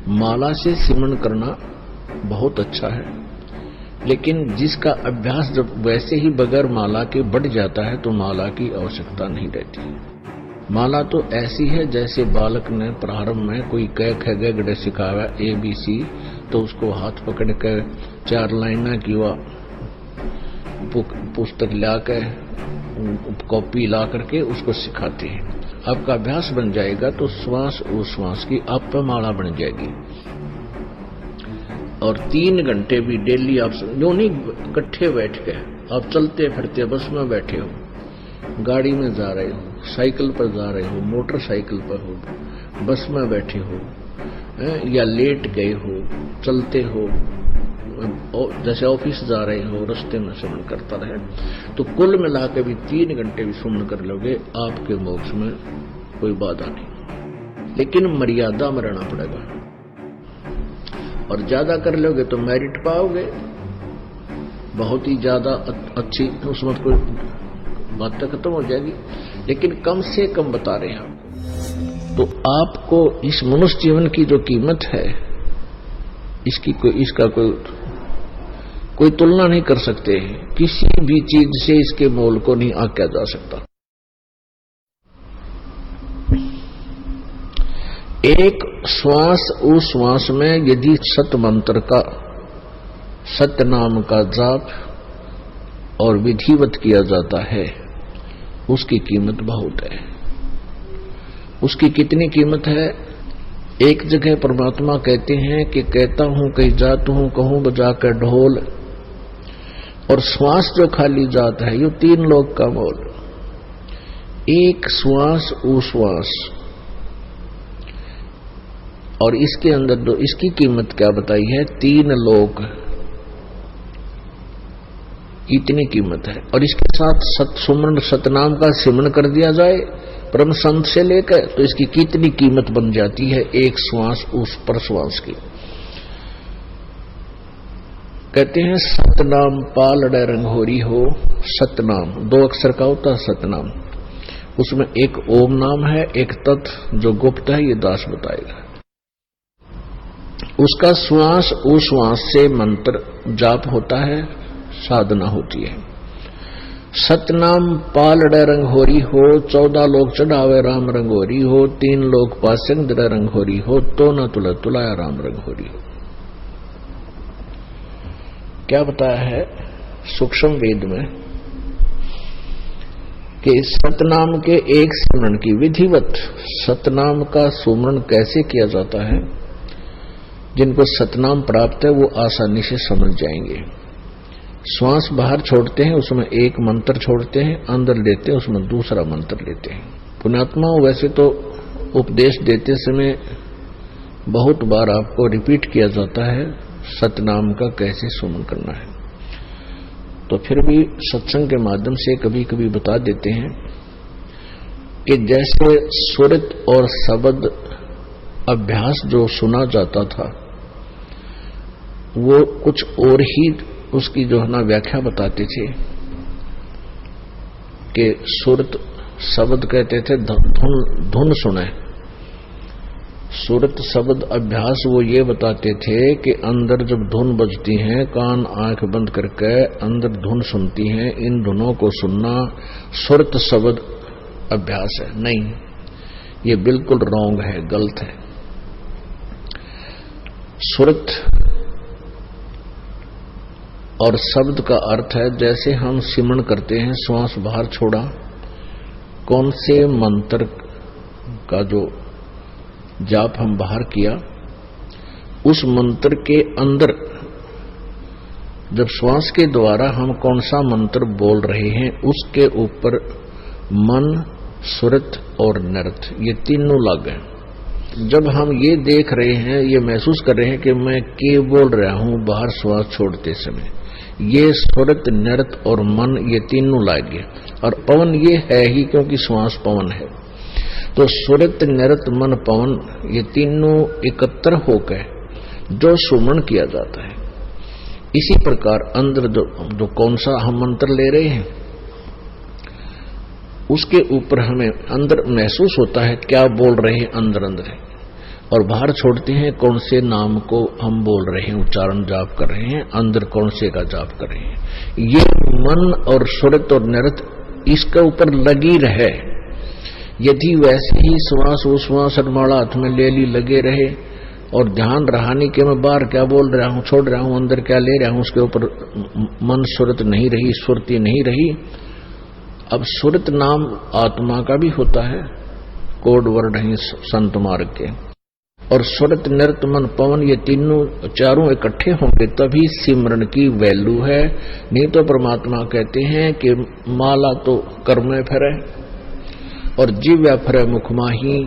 माला से सिमरन करना बहुत अच्छा है, लेकिन जिसका अभ्यास जब वैसे ही बगैर माला के बढ़ जाता है तो माला की आवश्यकता नहीं रहती। माला तो ऐसी है जैसे बालक ने प्रारंभ में कोई क ख ग घ सिखाया ABC, तो उसको हाथ पकड़ कर 4 लाइना की पुस्तक लाकर कॉपी ला करके उसको सिखाते हैं। आपका अभ्यास बन जाएगा तो श्वास उश्वास की आप पर माला बन जाएगी। और 3 घंटे भी डेली आप जो नहीं इकट्ठे बैठ के आप चलते फिरते बस में बैठे हो, गाड़ी में जा रहे हो, साइकिल पर जा रहे हो, मोटरसाइकिल पर हो, बस में बैठे हो या लेट गए हो, चलते हो, जैसे ऑफिस जा रहे हो, रास्ते में श्रवण करता रहे, तो कुल मिलाकर भी 3 घंटे भी श्रवण कर लोगे, आपके मोक्ष में कोई बाधा नहीं। लेकिन मर्यादा में रहना पड़ेगा, और ज्यादा कर लोगे तो मेरिट पाओगे, बहुत ही ज्यादा अच्छी, उसमें कोई बात खत्म हो जाएगी। लेकिन कम से कम बता रहे हैं आपको, तो आपको इस मनुष्य जीवन की जो कीमत है इसका कोई तुलना नहीं कर सकते। किसी भी चीज से इसके मोल को नहीं आंका जा सकता। एक श्वास उस श्वास में यदि सत मंत्र का, सत्य नाम का जाप और विधिवत किया जाता है, उसकी कीमत बहुत है। उसकी कितनी कीमत है? एक जगह परमात्मा कहते हैं कि कहता हूं कहीं जात हूं, कहूं बजाकर ढोल, और श्वास जो खाली जात है ये 3 लोक का मोल। एक श्वास उश्वास, और इसके अंदर इसकी कीमत क्या बताई है? 3 लोक, इतनी कीमत है। और इसके साथ सत्सुमरण सतनाम का सिमरन कर दिया जाए परम संत से लेकर, तो इसकी कितनी कीमत बन जाती है एक श्वास उस पर श्वास की। कहते हैं सतनाम पालड़ रंगोरी हो, सतनाम 2 अक्षर का होता है सतनाम, उसमें एक ओम नाम है, एक तत् जो गुप्त है, ये दास बताएगा। उसका श्वास उश्वास से मंत्र जाप होता है, साधना होती है। सतनाम पालड़ रंगोरी हो, 14 लोग चढ़ावे राम रंगोरी हो, 3 लोग पासंग रंगोरी हो, तो न तुला तुलाया राम रंगोरी हो। क्या बताया है सूक्ष्म वेद में कि सतनाम के एक स्मरण की विधिवत, सतनाम का सुमरण कैसे किया जाता है, जिनको सतनाम प्राप्त है वो आसानी से समझ जाएंगे। श्वास बाहर छोड़ते हैं, उसमें एक मंत्र छोड़ते हैं, अंदर लेते हैं, उसमें दूसरा मंत्र लेते हैं। पुण्यात्मा वैसे तो उपदेश देते समय बहुत बार आपको रिपीट किया जाता है सतनाम का कैसे सुमन करना है, तो फिर भी सत्संग के माध्यम से कभी कभी बता देते हैं कि जैसे सुरत और शब्द अभ्यास जो सुना जाता था वो कुछ और ही उसकी जो है ना व्याख्या बताते थे कि सुरत शब्द कहते थे धुन सुने। सुरत शब्द अभ्यास वो ये बताते थे कि अंदर जब धुन बजती है, कान आंख बंद करके अंदर धुन सुनती हैं, इन धुनों को सुनना सुरत शब्द अभ्यास है। नहीं, ये बिल्कुल रॉन्ग है, गलत है। सुरत और शब्द का अर्थ है जैसे हम सिमरन करते हैं, श्वास बाहर छोड़ा, कौन से मंत्र का जो जाप हम बाहर किया, उस मंत्र के अंदर जब श्वास के द्वारा हम कौन सा मंत्र बोल रहे हैं, उसके ऊपर मन, सुरत और नृत, ये तीनों लग हैं। जब हम ये देख रहे हैं, ये महसूस कर रहे हैं कि मैं के बोल रहा हूं बाहर श्वास छोड़ते समय, ये सुरत नृत और मन ये तीनों लग गए। और पवन ये है ही क्योंकि श्वास पवन है, तो सुरत नृत मन पवन ये तीनों एकत्र होकर जो सुमन किया जाता है। इसी प्रकार अंदर जो कौन सा हम मंत्र ले रहे हैं उसके ऊपर हमें अंदर महसूस होता है क्या बोल रहे हैं, अंदर अंदर है। और बाहर छोड़ते हैं कौन से नाम को हम बोल रहे हैं, उच्चारण जाप कर रहे हैं, अंदर कौन से का जाप कर रहे हैं। ये मन और सुरत और निरत इसके ऊपर लगी रहे। यदि वैसे ही श्वास उश्वास माला हाथ में ले ली लगे रहे और ध्यान रहानी के मैं बाहर क्या बोल रहा हूं, छोड़ रहा हूं, अंदर क्या ले रहा हूं, उसके ऊपर मन सुरत नहीं रही, सुरती नहीं रही। अब सुरत नाम आत्मा का भी होता है, कोड वर्ड है संत मार्ग के। और सुरत निरत मन पवन ये तीनों चारों इकट्ठे होंगे तभी सिमरन की वैल्यू है। नहीं तो परमात्मा कहते हैं कि माला तो कर में फिरे और जीव्या फिरे मुख माही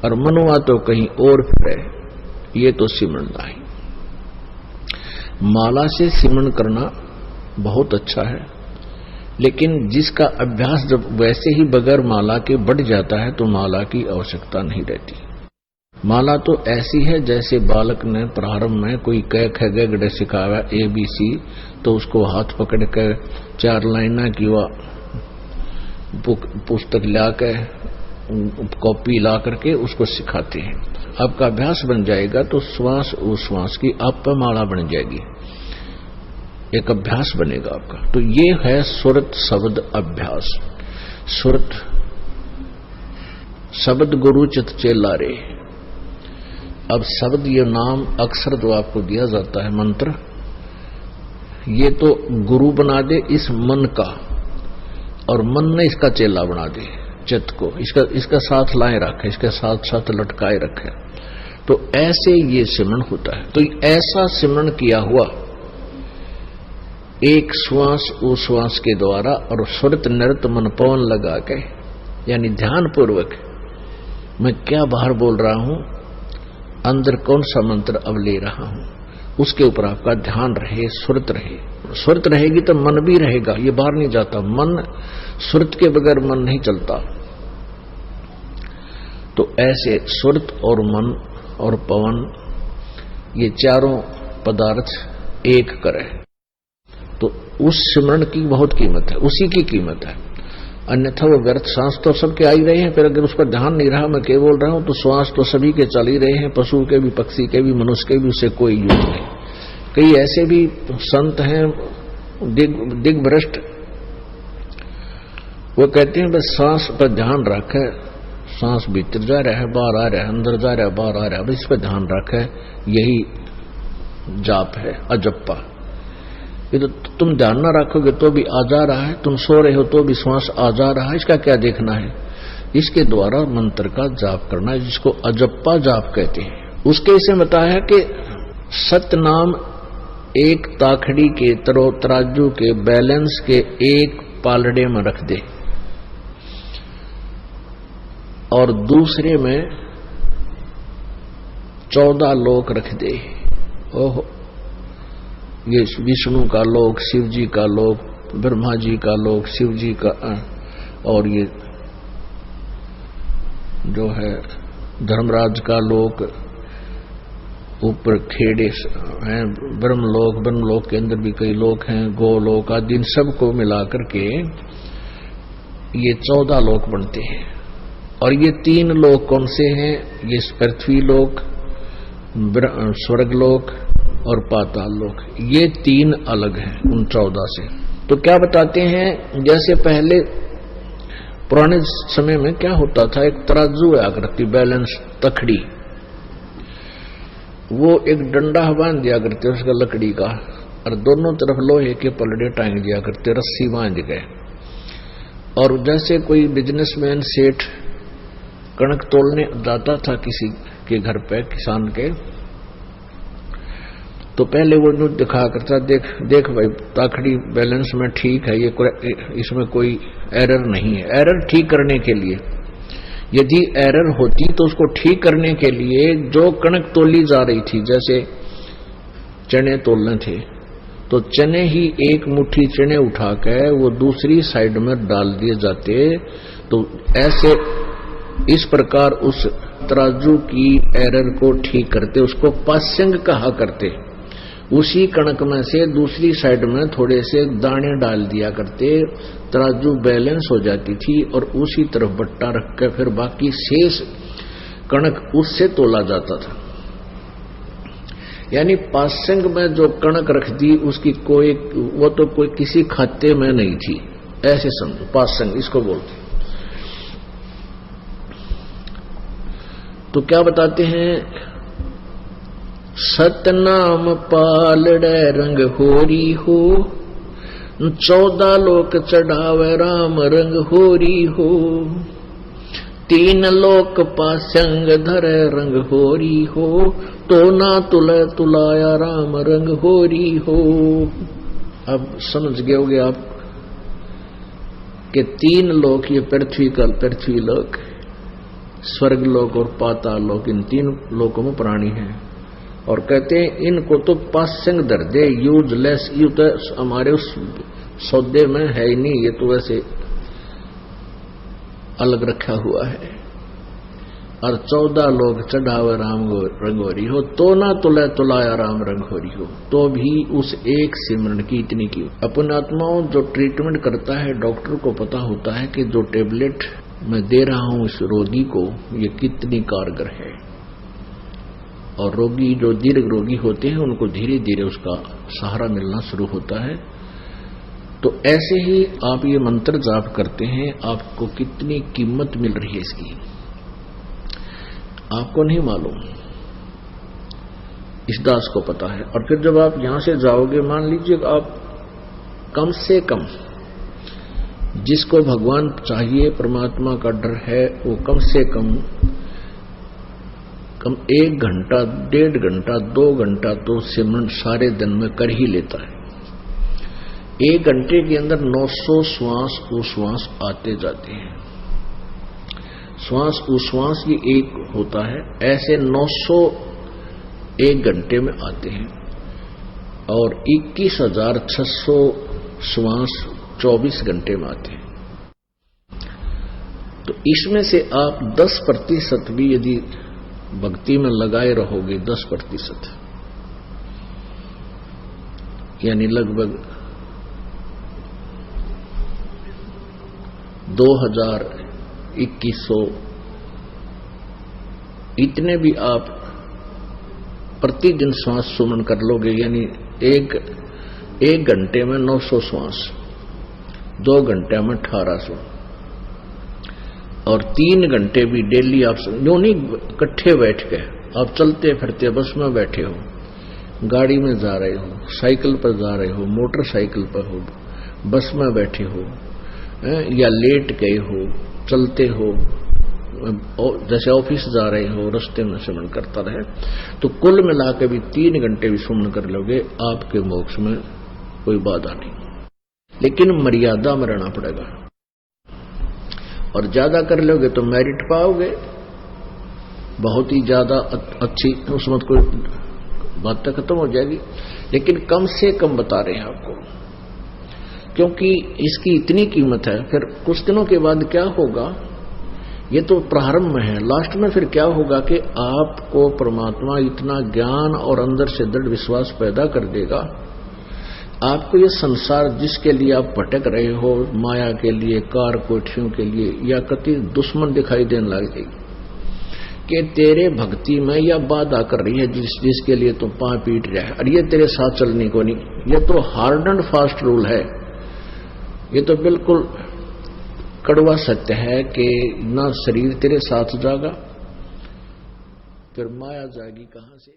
और मनुआ तो कहीं और फिरे, ये तो सिमरन नहीं। माला से सिमरन करना बहुत अच्छा है, लेकिन जिसका अभ्यास जब वैसे ही बगैर माला के बढ़ जाता है तो माला की आवश्यकता नहीं रहती। माला तो ऐसी है जैसे बालक ने प्रारंभ में कोई क ख ग घ सिखाया ABC, तो उसको हाथ पकड़ कर 4 लाइना की पुस्तक ला के कॉपी ला करके उसको सिखाते हैं। आपका अभ्यास बन जाएगा तो श्वास उश्वास की आप पर माला बन जाएगी, एक अभ्यास बनेगा आपका। तो ये है सुरत शब्द अभ्यास। सुरत शब्द गुरु चित चेला रे। अब शब्द ये नाम अक्षर जो आपको दिया जाता है मंत्र, ये तो गुरु बना दे इस मन का, और मन ने इसका चेला बना दे चित्त को, इसका साथ लाए रखे, इसके साथ साथ लटकाए रखे। तो ऐसे ये सिमरन होता है। तो ऐसा सिमरन किया हुआ एक श्वास उश्वास के द्वारा और सुरत निरत मन पवन लगा के, यानी ध्यान पूर्वक मैं क्या बाहर बोल रहा हूं, अंदर कौन सा मंत्र अब ले रहा हूं, उसके ऊपर आपका ध्यान रहे, सुरत रहे। सुरत रहेगी तो मन भी रहेगा, ये बाहर नहीं जाता। मन सुरत के बगैर मन नहीं चलता। तो ऐसे सुरत और मन और पवन ये चारों पदार्थ एक करे तो उस सिमरन की बहुत कीमत है, उसी की कीमत है। अन्यथा वो व्यर्थ। सांस तो सबके आ ही रहे हैं, फिर अगर उस पर ध्यान नहीं रहा, मैं क्या बोल रहा हूं, तो श्वास तो सभी के चल ही रहे हैं, पशु के भी, पक्षी के भी, मनुष्य के भी, उससे कोई यूज नहीं। कई ऐसे भी संत हैं दिग्भ्रष्ट, वो कहते हैं बस सांस पर ध्यान रखे, सांस भीतर जा रहा है बाहर आ रहा है, अंदर जा रहा है बाहर आ रहा है, बस इस पर ध्यान रखे, यही जाप है अजप्पा। ये तो तुम ध्यान ना रखोगे तो भी आ जा रहा है, तुम सो रहे हो तो भी श्वास आ जा रहा है, इसका क्या देखना है। इसके द्वारा मंत्र का जाप करना है, जिसको अजप्पा जाप कहते हैं। उसके इसे बताया कि सतनाम एक ताखड़ी के तराजू के बैलेंस के एक पालड़े में रख दे और दूसरे में 14 लोक रख दे। ओहो, ये विष्णु का लोक, शिव जी का लोक, ब्रह्मा जी का लोक, शिव जी का, और ये जो है धर्मराज का लोक, ऊपर खेड़े हैं ब्रह्मलोक के अंदर भी कई लोक हैं, गोलोक आदि, इन सबको मिलाकर के ये 14 लोक बनते हैं। और ये 3 लोक कौन से हैं, ये पृथ्वी लोक, स्वर्गलोक और पाताल लोक, ये 3 अलग हैं उन 14 से। तो क्या बताते हैं, जैसे पहले पुराने समय में क्या होता था, एक तराजू आकृति बैलेंस तखड़ी, वो एक डंडा बांध दिया करते उसका लकड़ी का, और दोनों तरफ लोहे के पलड़े टांग दिया करते, रस्सी बांध गए। और जैसे कोई बिजनेसमैन सेठ कणक तोलने जाता था किसी के घर पे, किसान के, तो पहले वो न्यूज दिखा करता, देख भाई ताखड़ी बैलेंस में ठीक है, ये इसमें कोई एरर नहीं है। एरर ठीक करने के लिए, यदि एरर होती तो उसको ठीक करने के लिए जो कणक तोली जा रही थी, जैसे चने तोलने थे, तो चने ही एक मुट्ठी चने उठा के वो दूसरी साइड में डाल दिए जाते। तो ऐसे इस प्रकार उस तराजू की एरर को ठीक करते, उसको पास्यंग कहा करते। उसी कणक में से दूसरी साइड में थोड़े से दाने डाल दिया करते, तराजू बैलेंस हो जाती थी, और उसी तरफ बट्टा रख कर फिर बाकी शेष कणक उससे तोला जाता था। यानी पासंग में जो कणक रख दी उसकी कोई, वो तो कोई किसी खाते में नहीं थी, ऐसे समझो पासंग इसको बोलते। तो क्या बताते हैं, सतनाम पालड़े रंग होरी हो, 14 लोक चढ़ावे राम रंग होरी हो, 3 लोक पासंग धरे रंग होरी हो, तो ना तुले तुलाया राम रंग होरी हो। अब समझ गए होगे आप कि 3 लोक, ये पृथ्वी का पृथ्वी लोक, स्वर्ग लोक और पाताल लोक, इन 3 लोकों में प्राणी हैं। और कहते हैं इनको तो पासंग धर दे, यूजलेस, यू तो हमारे उस सौदे में है ही नहीं, ये तो वैसे अलग रखा हुआ है। और 14 लोग चढ़ावे राम रंगोरी हो, तो ना तुले तुलाया राम रंगोरी हो, तो भी उस एक सिमरन की इतनी की। अपने आत्माओं जो ट्रीटमेंट करता है, डॉक्टर को पता होता है कि जो टेबलेट मैं दे रहा हूं इस रोगी को, ये कितनी कारगर है। और रोगी जो दीर्घ रोगी होते हैं उनको धीरे धीरे उसका सहारा मिलना शुरू होता है। तो ऐसे ही आप ये मंत्र जाप करते हैं, आपको कितनी कीमत मिल रही है इसकी, आपको नहीं मालूम, इस दास को पता है। और फिर जब आप यहां से जाओगे, मान लीजिए आप कम से कम, जिसको भगवान चाहिए, परमात्मा का डर है, वो कम से कम 1 घंटा, 1.5 घंटा, 2 घंटा तो सिमरन सारे दिन में कर ही लेता है। 1 घंटे के अंदर 900 श्वास उश्वास आते जाते हैं। श्वास उश्वास ये एक होता है, ऐसे 900 1 घंटे में आते हैं। और 21,600 श्वास 24 घंटे में आते हैं। तो इसमें से आप 10% भी यदि भक्ति में लगाए रहोगे, 10%, यानी लगभग 2,000-2,100 इतने भी आप प्रतिदिन श्वास सुमन कर लोगे, यानी एक घंटे में 900 श्वास, 2 घंटे में 1800, और 3 घंटे भी डेली आप यूं नहीं इकट्ठे बैठ के, आप चलते फिरते बस में बैठे हो, गाड़ी में जा रहे हो, साइकिल पर जा रहे हो, मोटरसाइकिल पर हो, बस में बैठे हो, या लेट गए हो, चलते हो, जैसे ऑफिस जा रहे हो, रास्ते में सुमन करता रहे, तो कुल मिला के भी 3 घंटे भी सुमन कर लोगे, आपके मोक्ष में कोई बाधा नहीं। लेकिन मर्यादा में रहना पड़ेगा, और ज्यादा कर लोगे तो मेरिट पाओगे, बहुत ही ज्यादा अच्छी, उसमें कोई बात तो खत्म हो जाएगी। लेकिन कम से कम बता रहे हैं आपको, क्योंकि इसकी इतनी कीमत है। फिर कुछ दिनों के बाद क्या होगा, ये तो प्रारंभ में है, लास्ट में फिर क्या होगा कि आपको परमात्मा इतना ज्ञान और अंदर से दृढ़ विश्वास पैदा कर देगा, आपको ये संसार जिसके लिए आप भटक रहे हो, माया के लिए, कार कोठियों के लिए, या कति दुश्मन दिखाई देने लग जाएगी कि तेरे भक्ति में यह बाधा कर रही है, जिसके लिए तुम पांव पीट रहा है, और ये तेरे साथ चलने को नहीं। ये तो हार्ड एंड फास्ट रूल है, ये तो बिल्कुल कड़वा सत्य है कि ना शरीर तेरे साथ जागा, फिर माया जाएगी कहां से।